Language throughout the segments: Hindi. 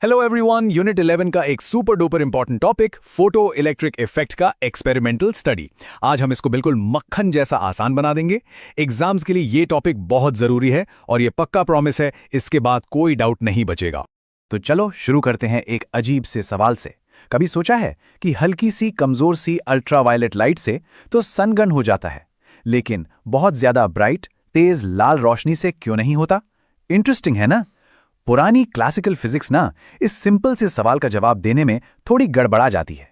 हेलो एवरीवन, यूनिट 11 का एक super duper important topic photo electric effect का एक्सपेरिमेंटल स्टडी। आज हम इसको बिल्कुल मक्खन जैसा आसान बना देंगे। एग्जाम्स के लिए ये टॉपिक बहुत जरूरी है और ये पक्का प्रॉमिस है, इसके बाद कोई डाउट नहीं बचेगा। तो चलो शुरू करते हैं एक अजीब से सवाल से। कभी सोचा है कि हल्की सी कमजोर सी अल्ट्रावायलेट लाइट से तो सनगन हो जाता है, लेकिन बहुत ज्यादा ब्राइट तेज लाल रोशनी से क्यों नहीं होता? इंटरेस्टिंग है ना? पुरानी क्लासिकल फिजिक्स ना इस सिंपल से सवाल का जवाब देने में थोड़ी गड़बड़ा जाती है।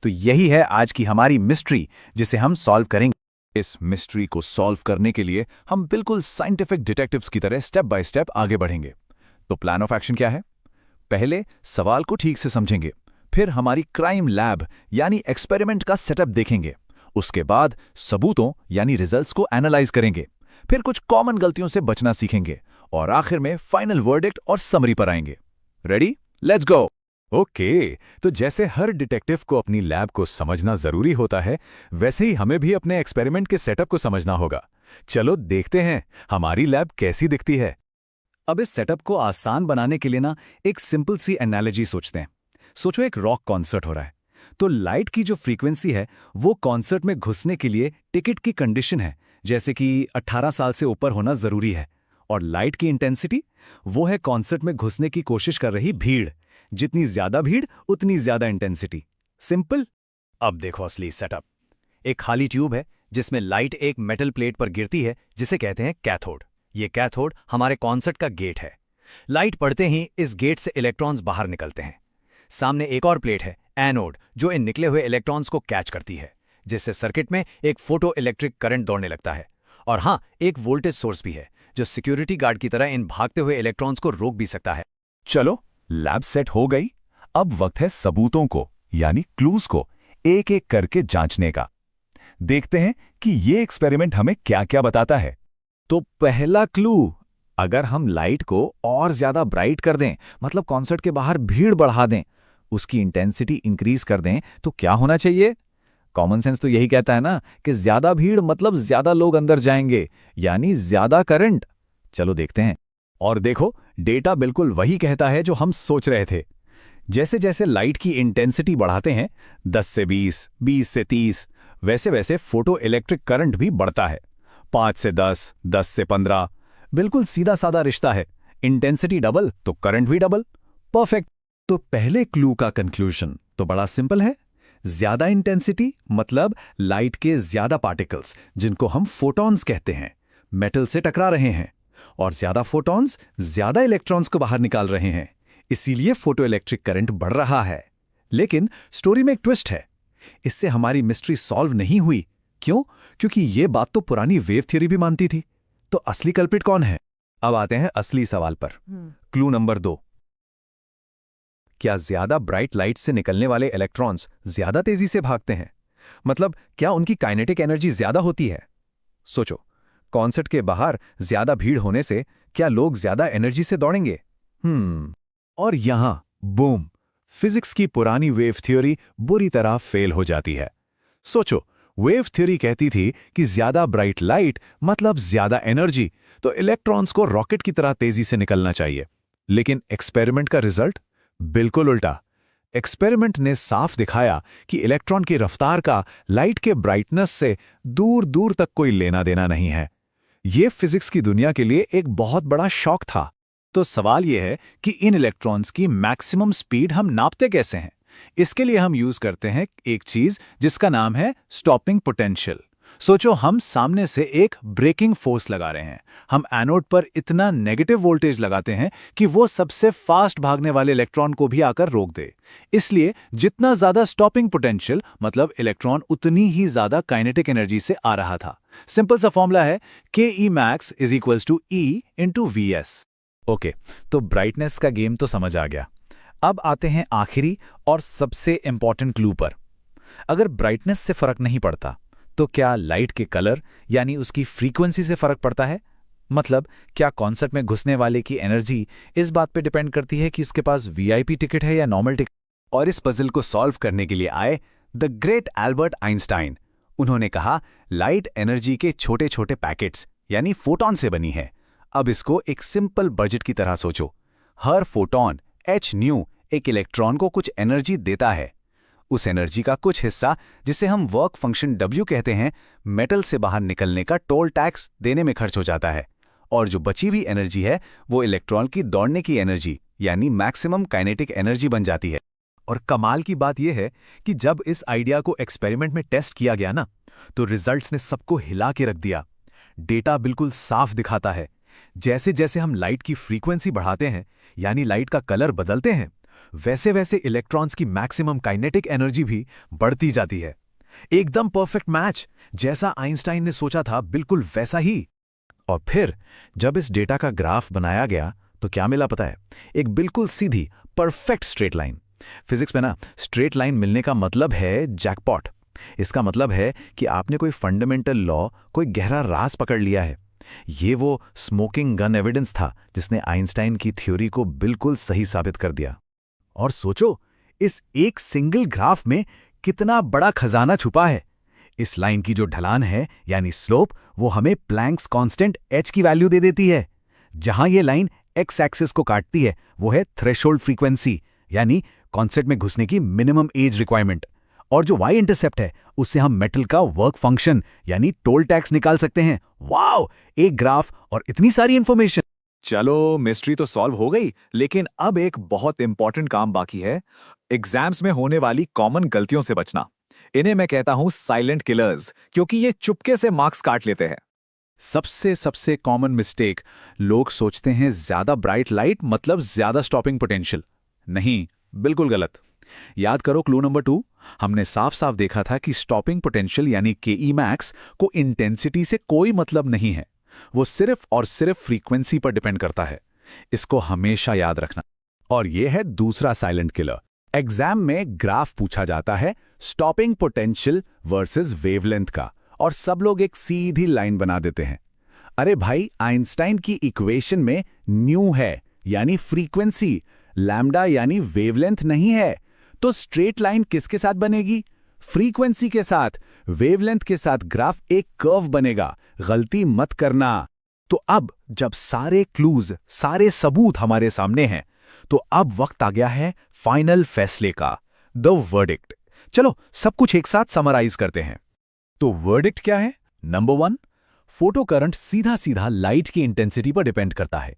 तो यही है आज की हमारी मिस्ट्री, जिसे हम सॉल्व करेंगे। इस मिस्ट्री को सॉल्व करने के लिए हम बिल्कुल साइंटिफिक डिटेक्टिव्स की तरह स्टेप बाय स्टेप आगे बढ़ेंगे। तो प्लान ऑफ एक्शन क्या है? पहले सवाल को ठीक से समझेंगे, फिर हमारी क्राइम लैब यानी एक्सपेरिमेंट का सेटअप देखेंगे, उसके बाद सबूतों यानी रिजल्ट्स को एनालाइज करेंगे, फिर कुछ कॉमन गलतियों से बचना सीखेंगे और आखिर में फाइनल वर्डिक्ट और समरी पर आएंगे। रेडी? Let's go. ओके, तो जैसे हर डिटेक्टिव को अपनी लैब को समझना जरूरी होता है, वैसे ही हमें भी अपने एक्सपेरिमेंट के सेटअप को समझना होगा। चलो देखते हैं हमारी लैब कैसी दिखती है। अब इस सेटअप को आसान बनाने के लिए ना एक सिंपल सी एनालॉजी सोचते हैं। सोचो एक रॉक कॉन्सर्ट हो रहा है, तो लाइट की जो फ्रीक्वेंसी है वो कॉन्सर्ट में घुसने के लिए टिकट की कंडीशन है, जैसे कि 18 साल से ऊपर होना जरूरी है। और लाइट की इंटेंसिटी वो है कॉन्सर्ट में घुसने की कोशिश कर रही भीड़। जितनी ज्यादा भीड़ उतनी ज्यादा इंटेंसिटी। सिंपल। अब देखो असली सेटअप। एक खाली ट्यूब है जिसमें लाइट एक मेटल प्लेट पर गिरती है, जिसे कहते हैं कैथोड। ये कैथोड हमारे कॉन्सर्ट का गेट है। लाइट पड़ते ही इस गेट से इलेक्ट्रॉन्स बाहर निकलते हैं। सामने एक और प्लेट है एनोड, जो इन निकले हुए इलेक्ट्रॉन्स को कैच करती है, जिससे सर्किट में एक फोटो इलेक्ट्रिक करंट दौड़ने लगता है। और हाँ, एक वोल्टेज सोर्स भी है जो सिक्योरिटी गार्ड की तरह इन भागते हुए इलेक्ट्रॉन्स को रोक भी सकता है। चलो, लैब सेट हो गई। अब वक्त है सबूतों को यानी क्लूज को एक एक करके जांचने का। देखते हैं कि ये एक्सपेरिमेंट हमें क्या क्या बताता है। तो पहला क्लू, अगर हम लाइट को और ज्यादा ब्राइट कर दें, मतलब कॉन्सर्ट के बाहर भीड़ बढ़ा दें, उसकी इंटेंसिटी इंक्रीज कर दें, तो क्या होना चाहिए? कॉमन सेंस तो यही कहता है ना कि ज्यादा भीड़ मतलब ज्यादा लोग अंदर जाएंगे, यानी ज्यादा करंट। चलो देखते हैं। और देखो, डेटा बिल्कुल वही कहता है जो हम सोच रहे थे। जैसे जैसे लाइट की इंटेंसिटी बढ़ाते हैं, 10 से 20, 20 से 30, वैसे वैसे फोटो इलेक्ट्रिक करंट भी बढ़ता है। 5 से 10, 10 से 15। बिल्कुल सीधा साधा रिश्ता है। इंटेंसिटी डबल तो करंट भी डबल। परफेक्ट। तो पहले क्लू का कंक्लूजन तो बड़ा सिंपल है। ज्यादा इंटेंसिटी मतलब लाइट के ज्यादा पार्टिकल्स, जिनको हम फोटॉन्स कहते हैं, मेटल से टकरा रहे हैं, और ज्यादा फोटॉन्स ज्यादा इलेक्ट्रॉन्स को बाहर निकाल रहे हैं। इसीलिए फोटो इलेक्ट्रिक करंट बढ़ रहा है। लेकिन स्टोरी में एक ट्विस्ट है। इससे हमारी मिस्ट्री सॉल्व नहीं हुई। क्यों? क्योंकि ये बात तो पुरानी वेव थ्योरी भी मानती थी। तो असली कल्प्रिट कौन है? अब आते हैं असली सवाल पर। Clue number 2। क्या ज्यादा ब्राइट लाइट से निकलने वाले इलेक्ट्रॉन्स ज्यादा तेजी से भागते हैं? मतलब क्या उनकी काइनेटिक एनर्जी ज्यादा होती है? सोचो, कॉन्सर्ट के बाहर ज्यादा भीड़ होने से क्या लोग ज्यादा एनर्जी से दौड़ेंगे? और यहां बूम, फिजिक्स की पुरानी वेव थ्योरी बुरी तरह फेल हो जाती है। सोचो, वेव थ्योरी कहती थी कि ज्यादा ब्राइट लाइट मतलब ज्यादा एनर्जी, तो इलेक्ट्रॉन्स को रॉकेट की तरह तेजी से निकलना चाहिए। लेकिन एक्सपेरिमेंट का रिजल्ट बिल्कुल उल्टा। एक्सपेरिमेंट ने साफ दिखाया कि इलेक्ट्रॉन की रफ्तार का लाइट के ब्राइटनेस से दूर दूर तक कोई लेना देना नहीं है। यह फिजिक्स की दुनिया के लिए एक बहुत बड़ा शॉक था। तो सवाल यह है कि इन इलेक्ट्रॉन्स की मैक्सिमम स्पीड हम नापते कैसे हैं? इसके लिए हम यूज करते हैं एक चीज जिसका नाम है स्टॉपिंग पोटेंशियल। सोचो, हम सामने से एक ब्रेकिंग फोर्स लगा रहे हैं। हम एनोड पर इतना नेगेटिव वोल्टेज लगाते हैं कि वो सबसे फास्ट भागने वाले इलेक्ट्रॉन को भी आकर रोक दे। इसलिए जितना ज्यादा स्टॉपिंग पोटेंशियल मतलब इलेक्ट्रॉन, उतनी ही ज्यादा काइनेटिक एनर्जी से आ रहा था। सिंपल सा फॉर्मूला है ke max = E × Vs। Okay, तो ब्राइटनेस का गेम तो समझ आ गया। अब आते हैं आखिरी और सबसे इंपॉर्टेंट क्लू पर। अगर ब्राइटनेस से फर्क नहीं पड़ता, तो क्या लाइट के कलर यानी उसकी फ्रीक्वेंसी से फर्क पड़ता है? मतलब क्या कॉन्सर्ट में घुसने वाले की एनर्जी इस बात पे डिपेंड करती है कि उसके पास वीआईपी टिकट है या नॉर्मल टिकट? और इस पजल को सॉल्व करने के लिए आए द ग्रेट एल्बर्ट आइंस्टाइन। उन्होंने कहा, लाइट एनर्जी के छोटे छोटे पैकेट्स यानी फोटॉन से बनी है। अब इसको एक सिंपल बजट की तरह सोचो। हर फोटॉन h nu एक इलेक्ट्रॉन को कुछ एनर्जी देता है। उस एनर्जी का कुछ हिस्सा, जिसे हम वर्क फंक्शन W कहते हैं, मेटल से बाहर निकलने का टोल टैक्स देने में खर्च हो जाता है। और जो बची हुई एनर्जी है वो इलेक्ट्रॉन की दौड़ने की एनर्जी यानी मैक्सिमम काइनेटिक एनर्जी बन जाती है। और कमाल की बात यह है कि जब इस आइडिया को एक्सपेरिमेंट में टेस्ट किया गया ना, तो रिजल्ट्स ने सबको हिला के रख दिया। डेटा बिल्कुल साफ दिखाता है। जैसे जैसे हम लाइट की फ्रीक्वेंसी बढ़ाते हैं, यानी लाइट का कलर बदलते हैं, वैसे वैसे इलेक्ट्रॉन्स की मैक्सिमम काइनेटिक एनर्जी भी बढ़ती जाती है। एकदम परफेक्ट मैच। जैसा आइंस्टाइन ने सोचा था बिल्कुल वैसा ही। और फिर जब इस डेटा का ग्राफ बनाया गया तो क्या मिला पता है? एक बिल्कुल सीधी परफेक्ट स्ट्रेट लाइन। फिजिक्स में ना स्ट्रेट लाइन मिलने का मतलब है जैकपॉट। इसका मतलब है कि आपने कोई फंडामेंटल लॉ, कोई गहरा राज पकड़ लिया है। ये वो स्मोकिंग गन एविडेंस था जिसने आइंस्टाइन की थ्योरी को बिल्कुल सही साबित कर दिया। और सोचो, इस एक सिंगल ग्राफ में कितना बड़ा खजाना छुपा है। इस लाइन की जो ढलान है यानी स्लोप, वो हमें प्लैंक्स कांस्टेंट h की वैल्यू दे देती है। जहां ये लाइन x एक्सिस को काटती है वो है थ्रेशोल्ड फ्रीक्वेंसी यानी कॉन्सेप्ट में घुसने की मिनिमम एज रिक्वायरमेंट। और जो y इंटरसेप्ट है उससे हम मेटल का वर्क फंक्शन यानी टोल टैक्स निकाल सकते हैं। वाओ, एक ग्राफ और इतनी सारी इंफॉर्मेशन। चलो, मिस्ट्री तो सॉल्व हो गई, लेकिन अब एक बहुत इंपॉर्टेंट काम बाकी है। एग्जाम्स में होने वाली कॉमन गलतियों से बचना। इन्हें मैं कहता हूं साइलेंट किलर्स, क्योंकि ये चुपके से मार्क्स काट लेते हैं। सबसे कॉमन मिस्टेक, लोग सोचते हैं ज्यादा ब्राइट लाइट मतलब ज्यादा स्टॉपिंग पोटेंशियल। नहीं, बिल्कुल गलत। याद करो क्लू नंबर 2। हमने साफ साफ देखा था कि स्टॉपिंग पोटेंशियल यानी के मैक्स को इंटेंसिटी से कोई मतलब नहीं है। वो सिर्फ और सिर्फ फ्रीक्वेंसी पर डिपेंड करता है। इसको हमेशा याद रखना। और ये है दूसरा साइलेंट किलर। एग्जाम में ग्राफ पूछा जाता है स्टॉपिंग पोटेंशियल वर्सेस वेवलेंथ का, और सब लोग एक सीधी लाइन बना देते हैं। अरे भाई, आइंस्टाइन की इक्वेशन में न्यू है यानी फ्रीक्वेंसी, लैम्डा यानी वेवलेंथ नहीं है। तो स्ट्रेट लाइन किसके साथ बनेगी? फ्रीक्वेंसी के साथ। वेवलेंथ के साथ ग्राफ एक कर्व बनेगा। गलती मत करना। तो अब जब सारे क्लूज, सारे सबूत हमारे सामने हैं, तो अब वक्त आ गया है फाइनल फैसले का, द वर्डिक्ट। चलो सब कुछ एक साथ समराइज करते हैं। तो वर्डिक्ट क्या है? नंबर 1, फोटो करंट सीधा सीधा लाइट की इंटेंसिटी पर डिपेंड करता है।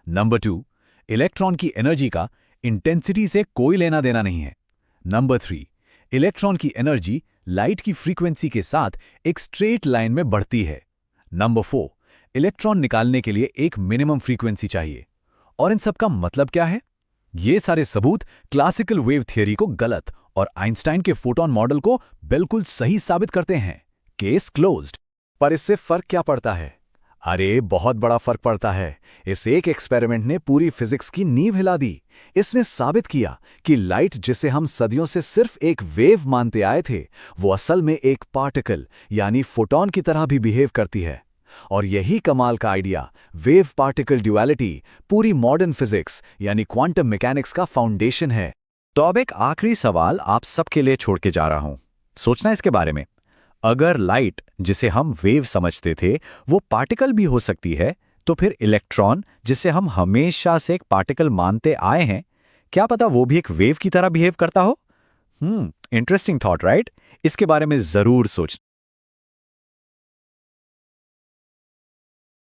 नंबर 2, इलेक्ट्रॉन की एनर्जी का इंटेंसिटी से कोई लेना देना नहीं है। नंबर 3, इलेक्ट्रॉन की एनर्जी लाइट की फ्रीक्वेंसी के साथ एक स्ट्रेट लाइन में बढ़ती है। नंबर 4, इलेक्ट्रॉन निकालने के लिए एक मिनिमम फ्रीक्वेंसी चाहिए। और इन सब का मतलब क्या है? ये सारे सबूत क्लासिकल वेव थियरी को गलत और आइंस्टाइन के फोटॉन मॉडल को बिल्कुल सही साबित करते हैं। Case closed. पर इससे फर्क क्या पड़ता है? अरे बहुत बड़ा फर्क पड़ता है। इस एक एक्सपेरिमेंट ने पूरी फिजिक्स की नींव हिला दी। इसने साबित किया कि लाइट, जिसे हम सदियों से सिर्फ एक वेव मानते आए थे, वो असल में एक पार्टिकल यानी फोटॉन की तरह भी बिहेव करती है। और यही कमाल का आइडिया, वेव पार्टिकल ड्यूअलिटी, पूरी मॉडर्न फिजिक्स यानी क्वांटम मैकेनिक्स का फाउंडेशन है। तो अब एक आखिरी सवाल आप सबके लिए छोड़ के जा रहा हूं। सोचना इसके बारे में। अगर लाइट, जिसे हम वेव समझते थे, वो पार्टिकल भी हो सकती है, तो फिर इलेक्ट्रॉन, जिसे हम हमेशा से एक पार्टिकल मानते आए हैं, क्या पता वो भी एक वेव की तरह बिहेव करता हो? Interesting thought, right? इसके बारे में जरूर सोचना।